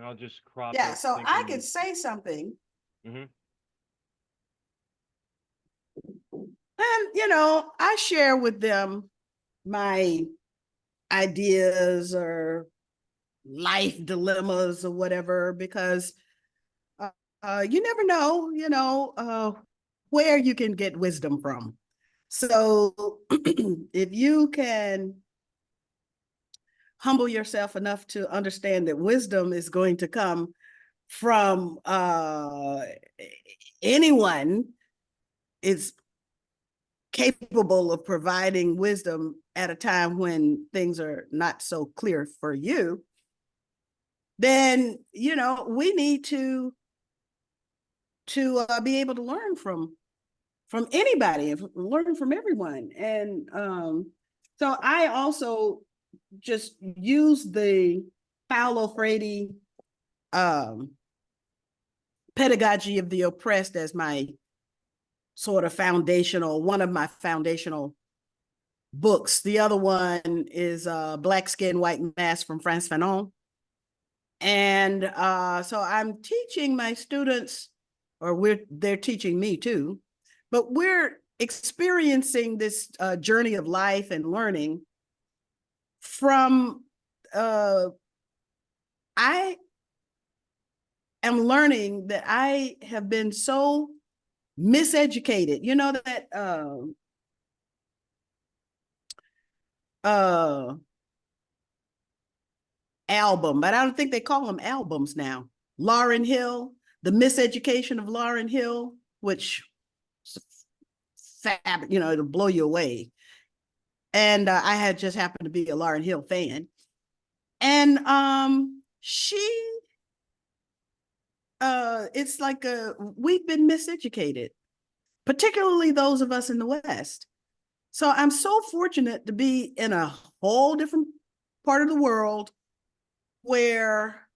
I'll just crop Yeah, it. so I could say something. Mm-hmm. And, I share with them my ideas or life dilemmas or whatever, because you never know, where you can get wisdom from. So if you can humble yourself enough to understand that wisdom is going to come from anyone is capable of providing wisdom at a time when things are not so clear for you, then we need to be able to learn from anybody, learn from everyone. And so I also just use the Paulo Freire pedagogy of the oppressed as my sort of one of my foundational books. The other one is Black Skin, White Mask from Frantz Fanon. And so I'm teaching my students, or they're teaching me too, but we're experiencing this journey of life and learning from, I am learning that I have been so miseducated. You know that album, but I don't think they call them albums now. Lauryn Hill, The Miseducation of Lauryn Hill, which fab, it'll blow you away. And I had just happened to be a Lauryn Hill fan. And it's like we've been miseducated, particularly those of us in the West. So I'm so fortunate to be in a whole different part of the world where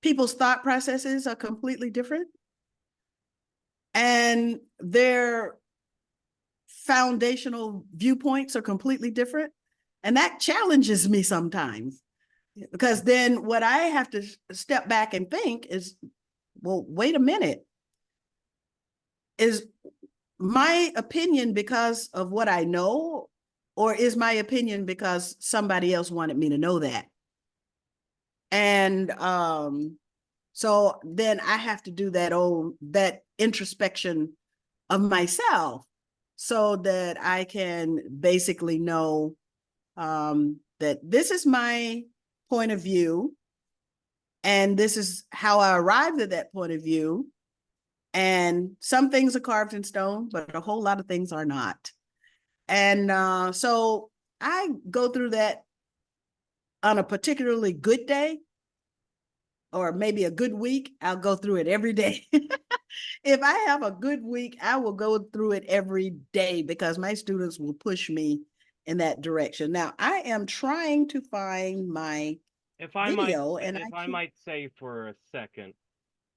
people's thought processes are completely different and their foundational viewpoints are completely different. And that challenges me sometimes, because then what I have to step back and think is, well, wait a minute. Is my opinion because of what I know, or is my opinion because somebody else wanted me to know that? And so then I have to do that introspection of myself so that I can basically know that this is my point of view, and this is how I arrived at that point of view. And some things are carved in stone, but a whole lot of things are not. And so I go through that on a particularly good day, or maybe a good week. I'll go through it every day. If I have a good week, I will go through it every day because my students will push me in that direction. Now, I am trying to find my video, and if I might say for a second,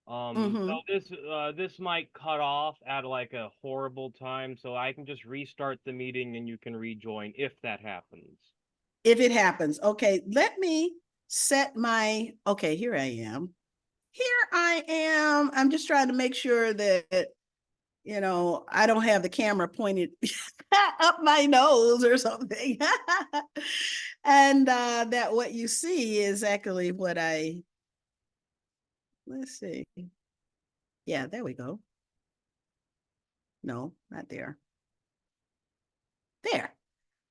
Mm-hmm. so this might cut off at like a horrible time, so I can just restart the meeting and you can rejoin if that happens. If it happens, okay. Let me set my. Okay, here I am. Here I am. I'm just trying to make sure that I don't have the camera pointed up my nose or something. And that what you see is actually what let's see. Yeah, there we go. No, not there. There.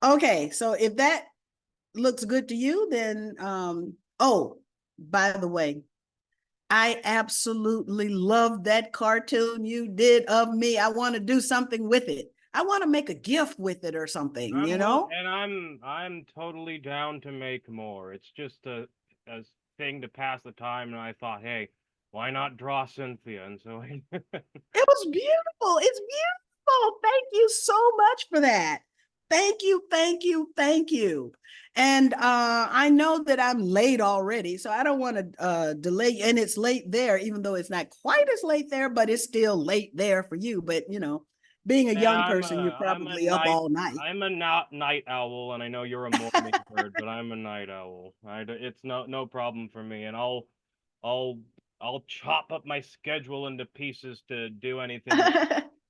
Okay, so if that looks good to you, then, oh, by the way, I absolutely love that cartoon you did of me. I want to do something with it. I want to make a gift with it or something, And I'm totally down to make more. It's just a thing to pass the time, and I thought, hey, why not draw Cynthia? And so it was beautiful. It's beautiful. Thank you so much for that. Thank you, thank you, thank you. And I know that I'm late already, so I don't want to delay. And it's late there, even though it's not quite as late there, but it's still late there for you. But being a Yeah, young person, you're probably up all night. I'm a not night owl, and I know you're a morning bird, but I'm a night owl. It's no problem for me, and I'll I'll chop up my schedule into pieces to do anything.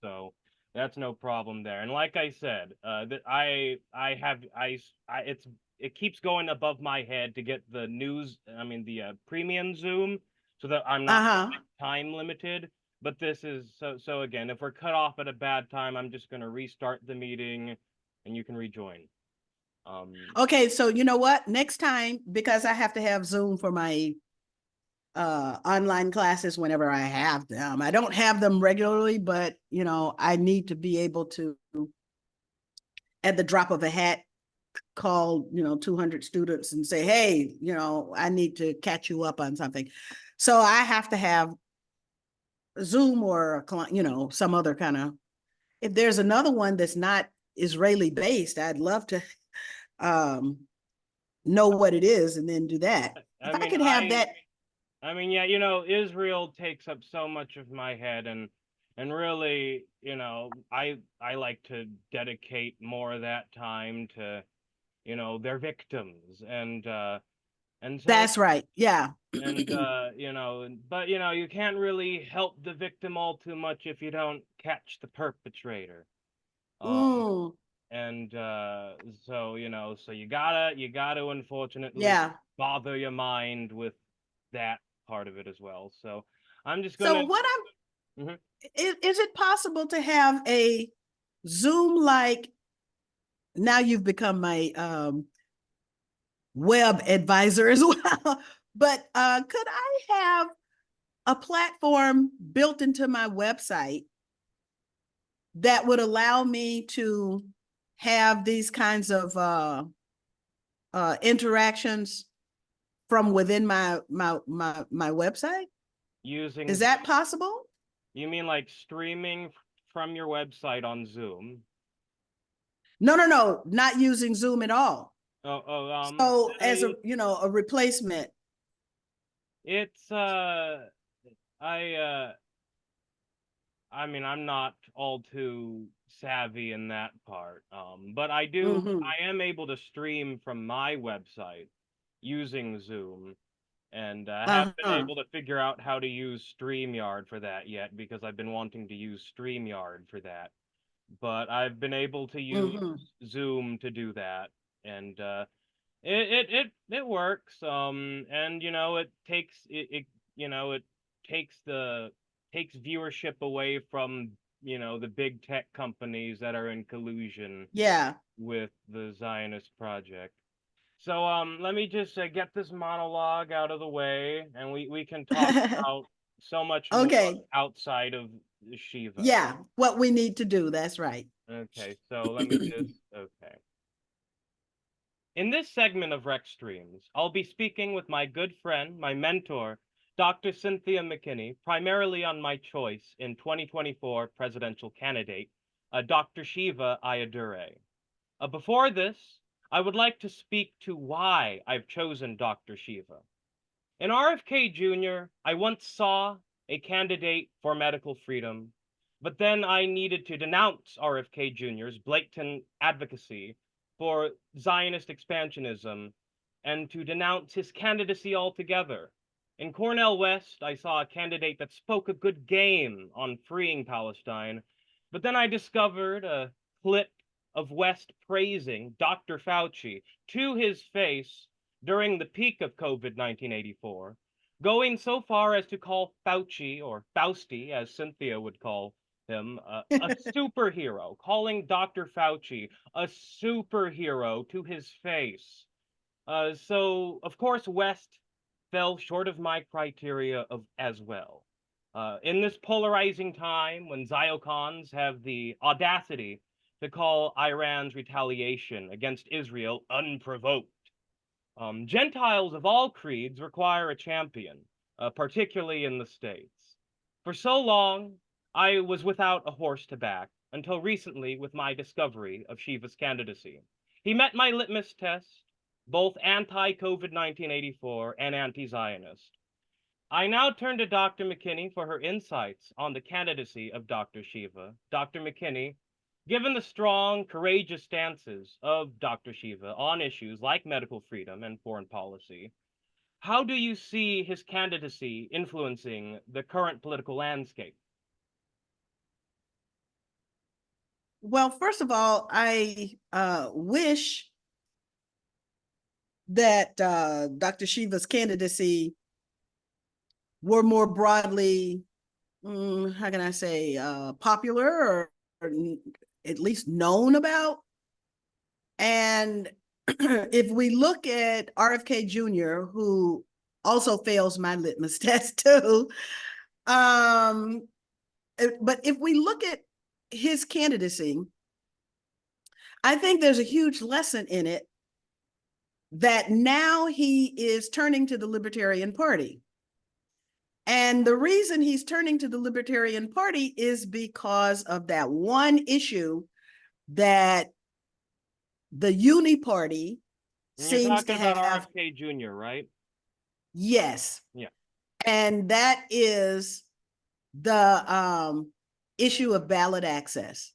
So that's no problem there. And like I said, that I have I it's it keeps going above my head to get the news. I mean the premium Zoom, so that I'm not Uh-huh. time limited. But this is so again, if we're cut off at a bad time, I'm just gonna restart the meeting, and you can rejoin. Okay, so you know what? Next time, because I have to have Zoom for my online classes whenever I have them. I don't have them regularly, but you know, I need to be able to, at the drop of a hat, call, you know, 200 students and say, hey, you know, I need to catch you up on something. So I have to have Zoom or, you know, some other kind of, if there's another one that's not Israeli based, I'd love to um, know what it is and then do that. I If I mean, could have that. I mean, yeah, you know, Israel takes up so much of my head, and really, you know, I like to dedicate more of that time to, you know, their victims, and so That's right. Yeah. you know, but you know, you can't really help the victim all too much if you don't catch the perpetrator. Um, Mm, and so you know, so you gotta unfortunately yeah. bother your mind with that part of it as well. So I'm just So gonna. what Mhm. is it possible to have a Zoom like, now you've become my web advisor as well, but could I have a platform built into my website that would allow me to have these kinds of interactions from within my website? Using Is that possible? You mean like streaming from your website on Zoom? No, no, no, not using Zoom at all. Oh, So as a, you know, a replacement. it's I I mean, I'm not all too savvy in that part. But Mm-hmm. I am able to stream from my website using Zoom, and I haven't been Uh-huh. able to figure out how to use StreamYard for that yet because I've been wanting to use StreamYard for that. But I've been able to use Mm-hmm. Zoom to do that, and it works. And you know, it you know, it takes the takes viewership away from, you know, the big tech companies that are in collusion Yeah. with the Zionist project. So let me just get this monologue out of the way, and we can talk about so much more Okay. outside of Shiva. Yeah. What we need to do. That's right. Okay, so let me just okay. In this segment of Rec Streams, I'll be speaking with my good friend, my mentor, Dr. Cynthia McKinney, primarily on my choice in 2024 presidential candidate, Dr. Shiva Ayyadurai. Before this, I would like to speak to why I've chosen Dr. Shiva. In RFK Jr., I once saw a candidate for medical freedom, but then I needed to denounce RFK Jr.'s blatant advocacy for Zionist expansionism and to denounce his candidacy altogether. In Cornell West, I saw a candidate that spoke a good game on freeing Palestine, but then I discovered a clip of West praising Dr. Fauci to his face during the peak of COVID 1984, going so far as to call Fauci, or Fausti, as Cynthia would call him, a superhero, calling Dr. Fauci a superhero to his face. So, of course, West fell short of my criteria of as well. In this polarizing time, when Ziocons have the audacity to call Iran's retaliation against Israel unprovoked, Gentiles of all creeds require a champion, particularly in the States. For so long, I was without a horse to back until recently with my discovery of Shiva's candidacy. He met my litmus test, both anti COVID 1984 and anti Zionist. I now turn to Dr. McKinney for her insights on the candidacy of Dr. Shiva. Dr. McKinney, given the strong, courageous stances of Dr. Shiva on issues like medical freedom and foreign policy, how do you see his candidacy influencing the current political landscape? Well, first of all, I wish that Dr. Shiva's candidacy were more broadly, how can I say, popular or at least known about. And if we look at RFK Jr., who also fails my litmus test too, but if we look at his candidacy, I think there's a huge lesson in it that now he is turning to the Libertarian Party. And the reason he's turning to the Libertarian Party is because of that one issue that the Uni Party seems to have. About RFK Jr., right? Yes. Yeah. And that is the issue of ballot access.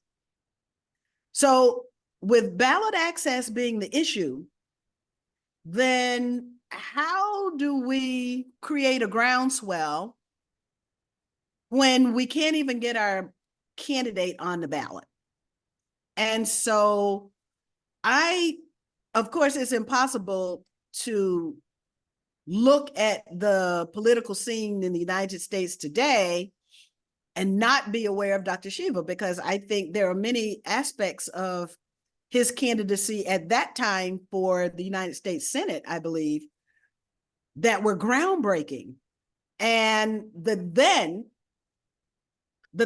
So with ballot access being the issue, then how do we create a groundswell when we can't even get our candidate on the ballot? And so of course, it's impossible to look at the political scene in the United States today and not be aware of Dr. Shiva, because I think there are many aspects of his candidacy at that time for the United States Senate, I believe, that were groundbreaking. And the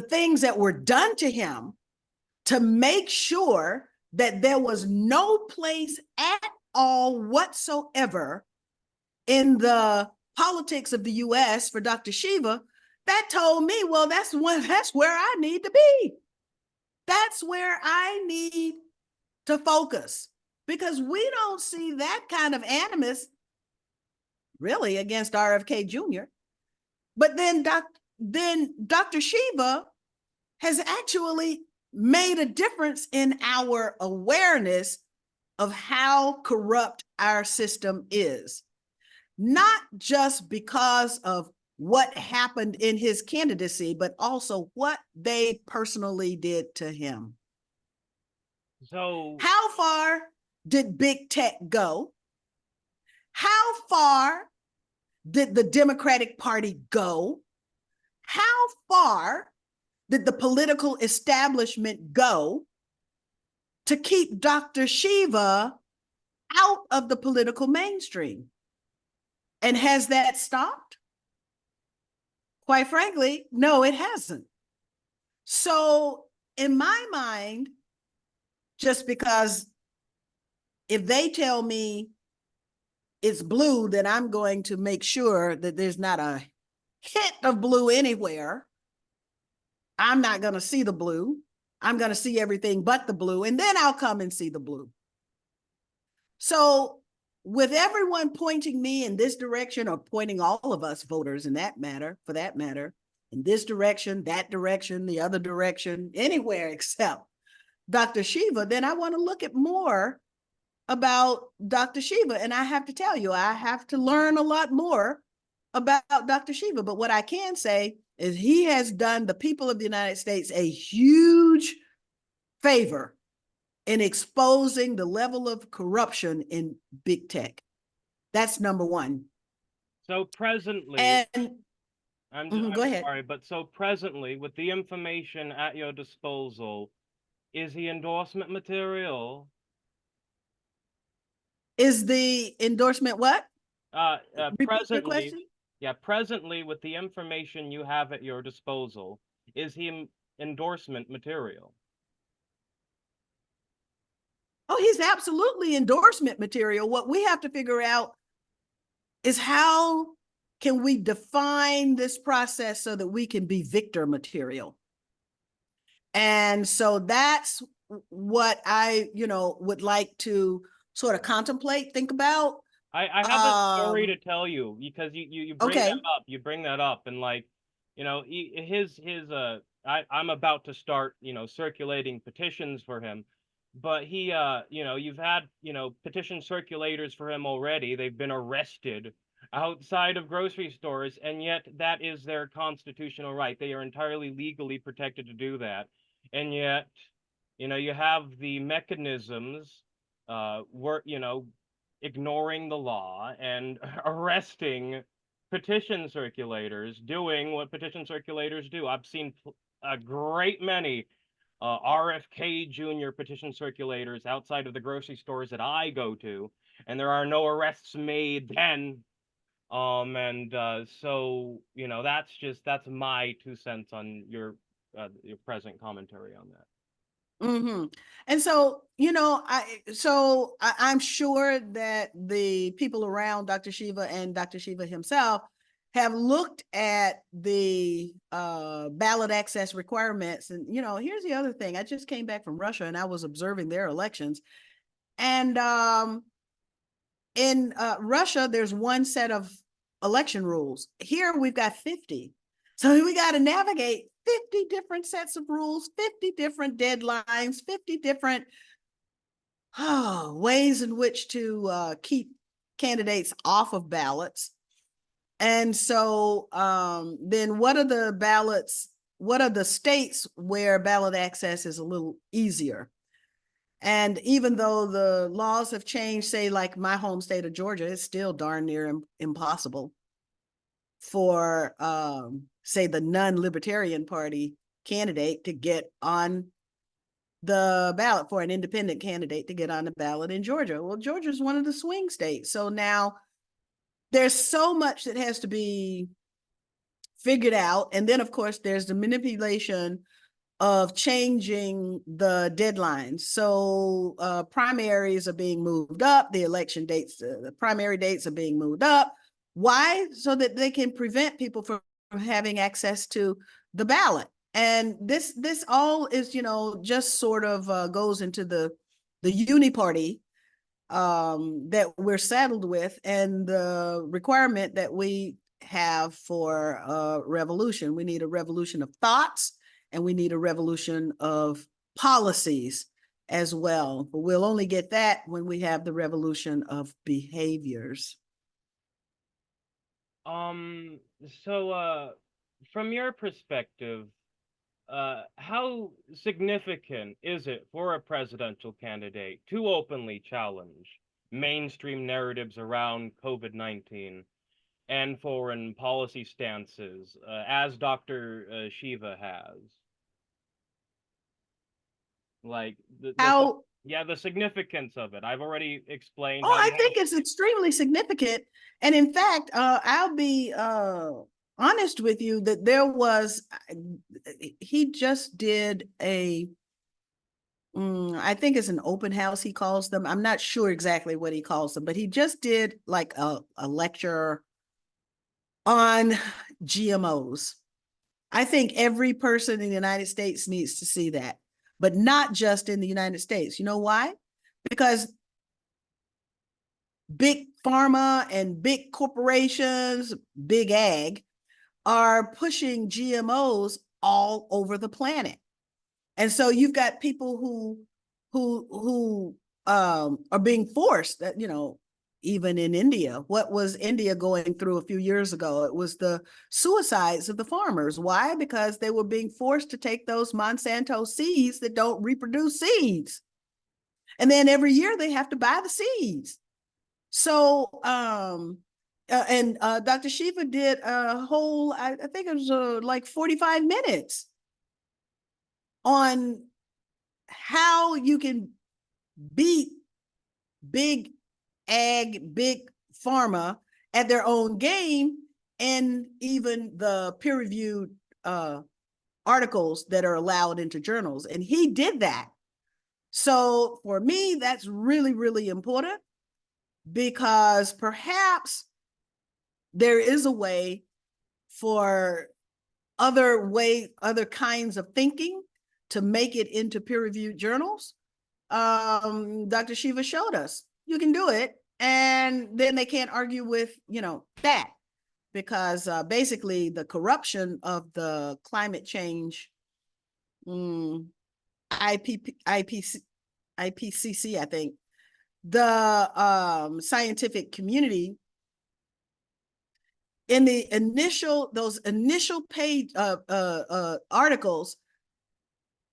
things that were done to him to make sure that there was no place at all whatsoever in the politics of the US for Dr. Shiva, that told me, well, that's where I need to be. That's where I need to focus, because we don't see that kind of animus really against RFK Jr. But then Dr. Shiva has actually made a difference in our awareness of how corrupt our system is, not just because of what happened in his candidacy, but also what they personally did to him. So how far did big tech go? How far did the Democratic Party go? How far did the political establishment go to keep Dr. Shiva out of the political mainstream? And has that stopped? Quite frankly, no, it hasn't. So in my mind, just because if they tell me it's blue, then I'm going to make sure that there's not a hint of blue anywhere. I'm not going to see the blue. I'm going to see everything but the blue, and then I'll come and see the blue. So with everyone pointing me in this direction, or pointing all of us voters in that matter, for that matter, in this direction, that direction, the other direction, anywhere except Dr. Shiva, then I want to look at more about Dr. Shiva. And I have to tell you, I have to learn a lot more about Dr. Shiva. But what I can say is he has done the people of the United States a huge favor in exposing the level of corruption in big tech. That's number one. So presently, and I'm go ahead. sorry, but so presently, with the information at your disposal, is he endorsement material? Is the endorsement what? Presently, yeah, presently, with the information you have at your disposal, is he endorsement material? Oh, he's absolutely endorsement material. What we have to figure out is how can we define this process so that we can be victor material. And so that's what I, would like to sort of contemplate, think about. I have a story to tell you because you bring that Okay. up. You bring that up, and like, I'm about to start, circulating petitions for him. But he, you've had, petition circulators for him already. They've been arrested outside of grocery stores, and yet that is their constitutional right. They are entirely legally protected to do that. And yet, you have the mechanisms, ignoring the law and arresting petition circulators doing what petition circulators do. I've seen a great many RFK Jr. petition circulators outside of the grocery stores that I go to, and there are no arrests made then. So that's my 2 cents on your present commentary on that. Mm-hmm. And so, I'm sure that the people around Dr. Shiva and Dr. Shiva himself have looked at the ballot access requirements. And, here's the other thing. I just came back from Russia and I was observing their elections. And in Russia, there's one set of election rules. Here we've got 50. So we got to navigate 50 different sets of rules, 50 different deadlines, 50 different ways in which to keep candidates off of ballots. And so then what are the ballots? What are the states where ballot access is a little easier? And even though the laws have changed, say like my home state of Georgia, it's still darn near impossible for say the non-libertarian party candidate to get on the ballot, for an independent candidate to get on the ballot in Georgia. Well, Georgia is one of the swing states. So now there's so much that has to be figured out. And then of course there's the manipulation of changing the deadlines. So primaries are being moved up, the election dates, the primary dates are being moved up. Why? So that they can prevent people from having access to the ballot. And this all is, just sort of goes into the uniparty that we're saddled with, and the requirement that we have for a revolution. We need a revolution of thoughts, and we need a revolution of policies as well. But we'll only get that when we have the revolution of behaviors. So from your perspective, how significant is it for a presidential candidate to openly challenge mainstream narratives around COVID-19 and foreign policy stances, as Dr. Shiva has? Like the significance of it. I've already explained. I think it's extremely significant. And in fact, I'll be honest with you that he just did I think it's an open house, he calls them. I'm not sure exactly what he calls them, but he just did like a lecture on GMOs. I think every person in the United States needs to see that, but not just in the United States. You know why? Because big pharma and big corporations, big ag, are pushing GMOs all over the planet. And so you've got people who are being forced, that, even in India. What was India going through a few years ago? It was the suicides of the farmers. Why? Because they were being forced to take those Monsanto seeds that don't reproduce seeds. And then every year they have to buy the seeds. So, Dr. Shiva did a whole, I think it was like 45 minutes on how you can beat big ag, big pharma at their own game, and even the peer-reviewed articles that are allowed into journals. And he did that. So for me, that's really, really important, because perhaps there is a way for other kinds of thinking to make it into peer-reviewed journals. Dr. Shiva showed us you can do it, And then they can't argue with, that, because basically the corruption of the climate change IPCC, I think, the scientific community, in those initial page articles,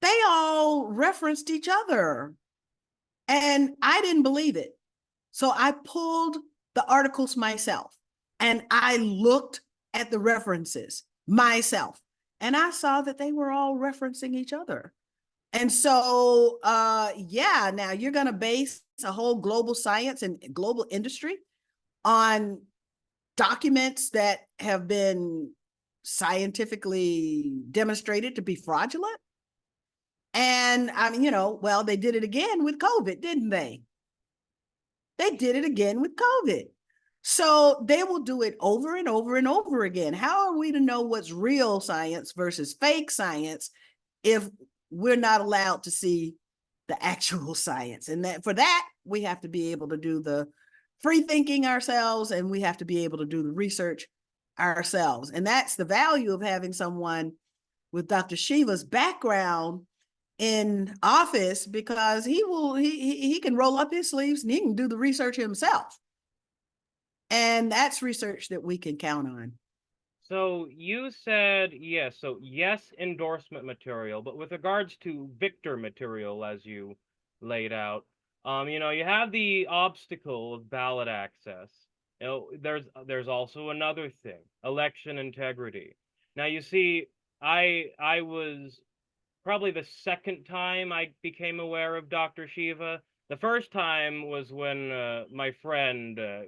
they all referenced each other, and I didn't believe it. So I pulled the articles myself and I looked at the references myself, and I saw that they were all referencing each other. And so, yeah, now you're going to base a whole global science and global industry on documents that have been scientifically demonstrated to be fraudulent. And I mean, well, they did it again with COVID, didn't they? They did it again with COVID. So they will do it over and over and over again. How are we to know what's real science versus fake science if we're not allowed to see the actual science? And for that, we have to be able to do the free thinking ourselves, and we have to be able to do the research ourselves. And that's the value of having someone with Dr. Shiva's background in office, because he can roll up his sleeves and he can do the research himself. And that's research that we can count on. So you said yes. So yes, endorsement material, but with regards to Victor material, as you laid out, you have the obstacle of ballot access. There's also another thing, election integrity. Now you see, I was probably the second time I became aware of Dr. Shiva. The first time was when my friend, a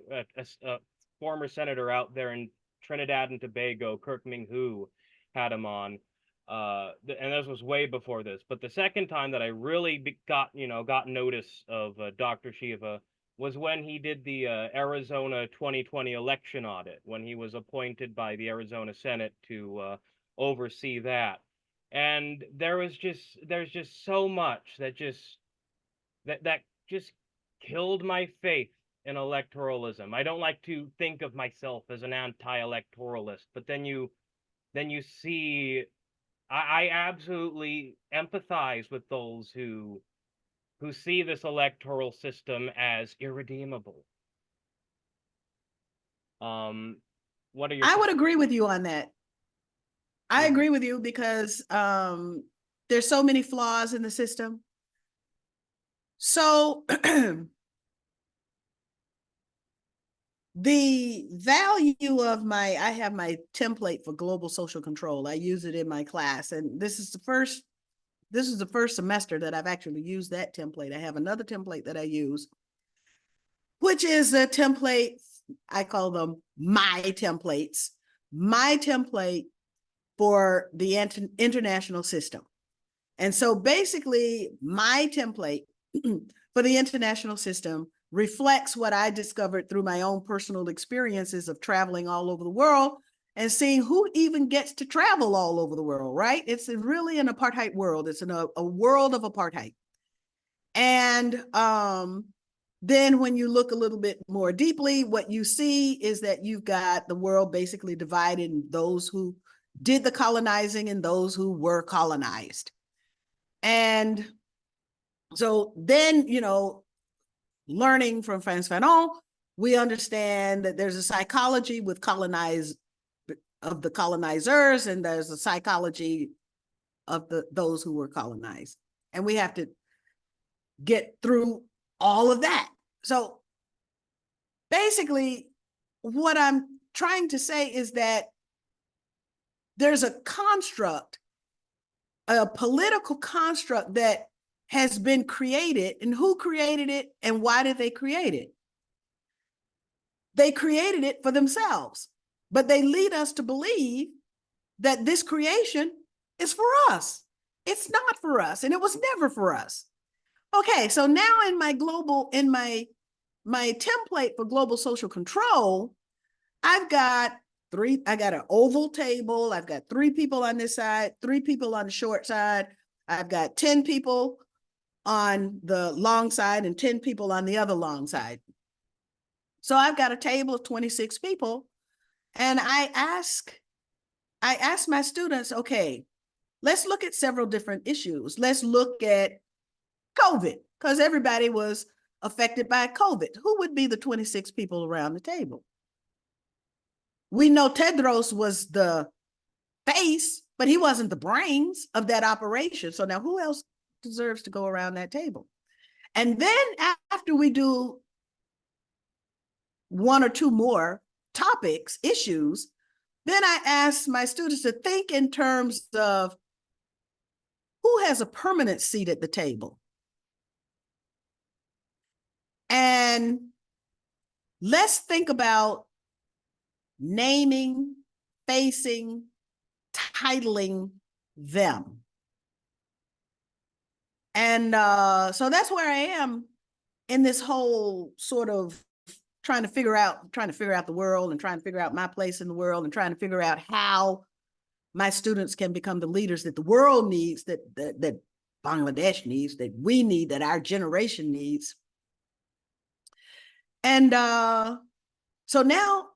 former senator out there in Trinidad and Tobago, Kirk Ming Hu, had him on. And this was way before this. But the second time that I really got notice of Dr. Shiva was when he did the Arizona 2020 election audit, when he was appointed by the Arizona Senate to oversee that. And there's just so much that just killed my faith in electoralism. I don't like to think of myself as an anti-electoralist, but then you see, I absolutely empathize with those who see this electoral system as irredeemable. What are your I would agree with you on that. I agree with you, because there's so many flaws in the system. So the value of I have my template for global social control. I use it in my class, and this is the first semester that I've actually used that template. I have another template that I use, which is a template, I call them my templates, my template for the international system. And so basically my template for the international system reflects what I discovered through my own personal experiences of traveling all over the world and seeing who even gets to travel all over the world, right? It's really an apartheid world. It's a world of apartheid. And then when you look a little bit more deeply, what you see is that you've got the world basically divided in those who did the colonizing and those who were colonized. And so then, learning from Frantz Fanon, we understand that there's a psychology with of the colonizers, and there's a psychology of those who were colonized. And we have to get through all of that. So basically, what I'm trying to say is that there's a construct, a political construct that has been created, and who created it and why did they create it? They created it for themselves, but they lead us to believe that this creation is for us. It's not for us, and it was never for us. Okay, so now in my template for global social control, I've got an oval table. I've got 3 people on this side, 3 people on the short side. I've got 10 people on the long side and 10 people on the other long side. So I've got a table of 26 people, and I ask my students, okay, let's look at several different issues. Let's look at COVID, because everybody was affected by COVID. Who would be the 26 people around the table? We know Tedros was the face, but he wasn't the brains of that operation. So now who else deserves to go around that table? And then after we do one or two more topics, issues, then I ask my students to think in terms of who has a permanent seat at the table. And let's think about naming, facing, titling them. And so that's where I am in this whole sort of trying to figure out the world, and trying to figure out my place in the world, and trying to figure out how my students can become the leaders that the world needs, that Bangladesh needs, that we need, that our generation needs. And so now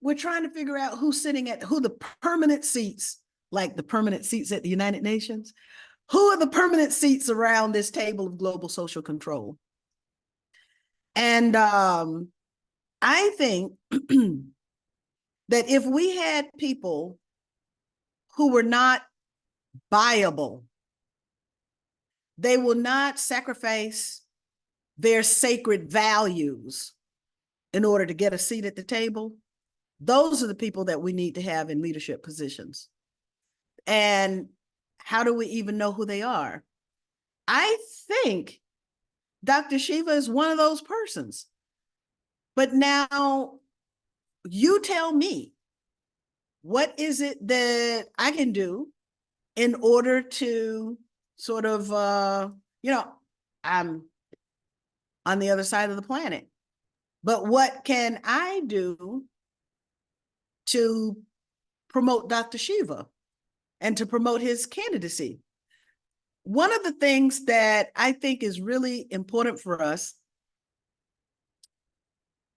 we're trying to figure out who the permanent seats, like the permanent seats at the United Nations, who are the permanent seats around this table of global social control. And I think that if we had people who were not viable, they will not sacrifice their sacred values in order to get a seat at the table. Those are the people that we need to have in leadership positions. And how do we even know who they are? I think Dr. Shiva is one of those persons. But now you tell me, what is it that I can do in order to sort of, I'm on the other side of the planet, but what can I do to promote Dr. Shiva and to promote his candidacy? One of the things that I think is really important for us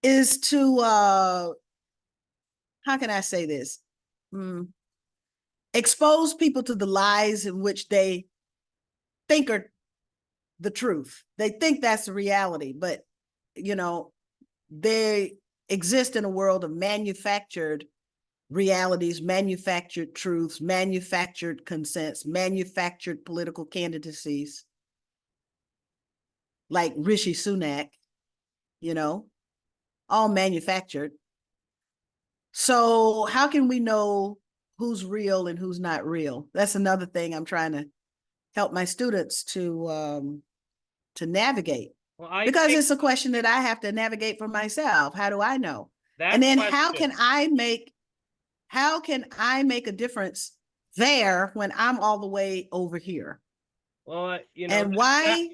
is to, how can I say this? Expose people to the lies in which they think are the truth. They think that's the reality, but, they exist in a world of manufactured realities, manufactured truths, manufactured consents, manufactured political candidacies, like Rishi Sunak, all manufactured. So how can we know who's real and who's not real? That's another thing I'm trying to help my students to navigate. Well, because it's a question that I have to navigate for myself. How do I know? And then how can I make a difference there when I'm all the way over here? Well, and why?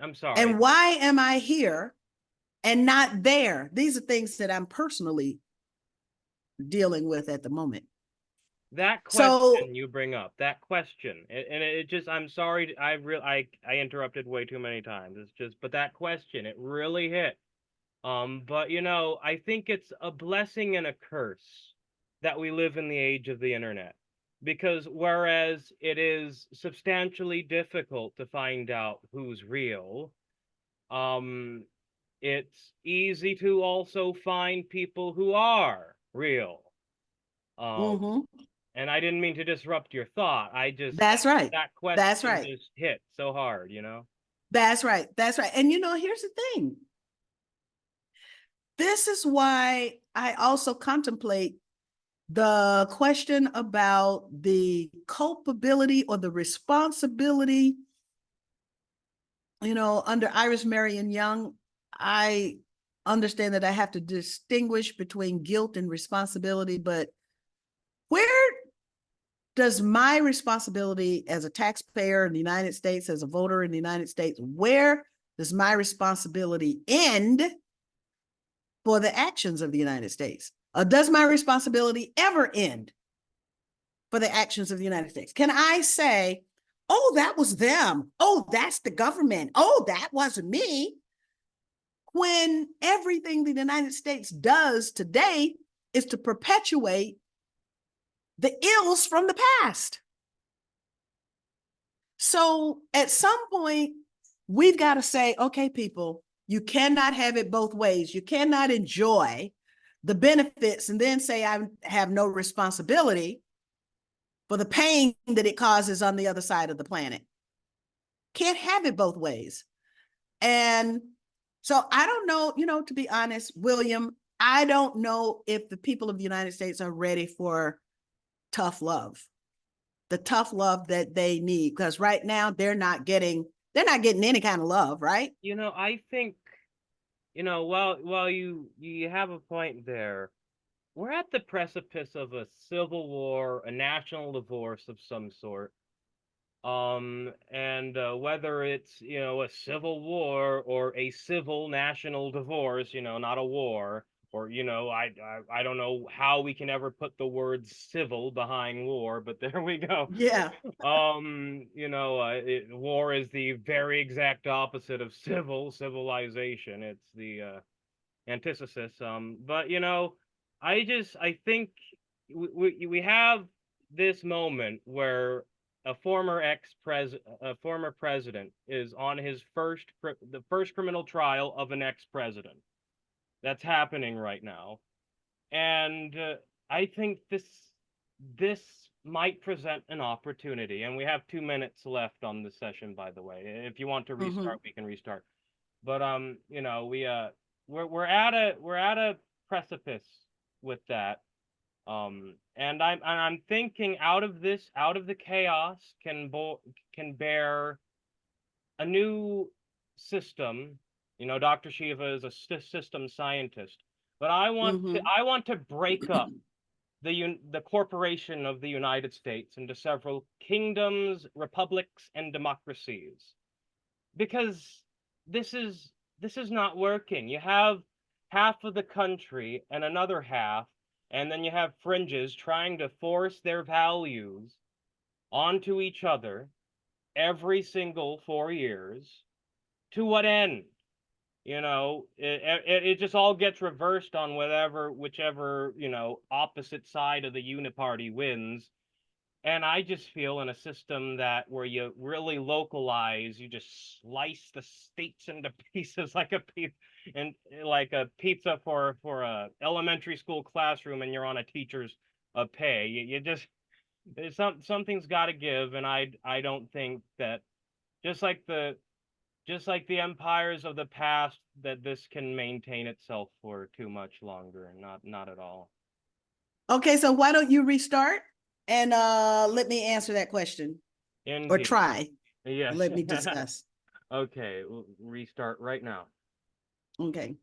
I'm sorry. And why am I here and not there? These are things that I'm personally dealing with at the moment. That question you bring up, that question, and it just, I'm sorry, I interrupted way too many times. It's just, but that question, it really hit. But I think it's a blessing and a curse that we live in the age of the internet, because whereas it is substantially difficult to find out who's real, it's easy to also find people who are real. And I didn't mean to disrupt your thought. That's right. That question That's right. just hit so hard, That's right. That's right. And here's the thing. This is why I also contemplate the question about the culpability or the responsibility. Under Iris Marion Young, I understand that I have to distinguish between guilt and responsibility, but where does my responsibility as a taxpayer in the United States, as a voter in the United States, where does my responsibility end for the actions of the United States? Or does my responsibility ever end for the actions of the United States? Can I say, oh, that was them. Oh, that's the government. Oh, that wasn't me. when everything the United States does today is to perpetuate the ills from the past. So at some point, we've got to say, okay, people, you cannot have it both ways. You cannot enjoy the benefits and then say, I have no responsibility for the pain that it causes on the other side of the planet. Can't have it both ways. And so I don't know, to be honest, William, I don't know if the people of the United States are ready for tough love, the tough love that they need, because right now they're not getting any kind of love, right? I think, while you have a point there, we're at the precipice of a civil war, a national divorce of some sort. And whether it's, a civil war or a civil national divorce, not a war, or, I don't know how we can ever put the word civil behind war, but there we go. Yeah. War is the very exact opposite of civilization. It's the antithesis. But I think we have this moment where a former president is on his the first criminal trial of an ex-president. That's happening right now, and I think this might present an opportunity. And we have 2 minutes left on the session, by the way. If you want to restart, we can restart. But we're at a precipice with that. And I'm thinking out of the chaos can bear a new system. Dr. Shiva is a system scientist, but I want to break up the corporation of the United States into several kingdoms, republics, and democracies, because this is not working. You have half of the country and another half, and then you have fringes trying to force their values onto each other every single 4 years. To what end? It just all gets reversed on whichever, opposite side of the uniparty wins. And I just feel in a system where you really localize, you just slice the states into pieces like a pizza for a elementary school classroom, and you're on a teacher's pay. Something's got to give, and I don't think that just like the empires of the past, that this can maintain itself for too much longer. Not at all. Okay, so why don't you restart and let me answer that question. Indeed. Or try. Yes. Let me discuss. Okay, we'll restart right now. Okay.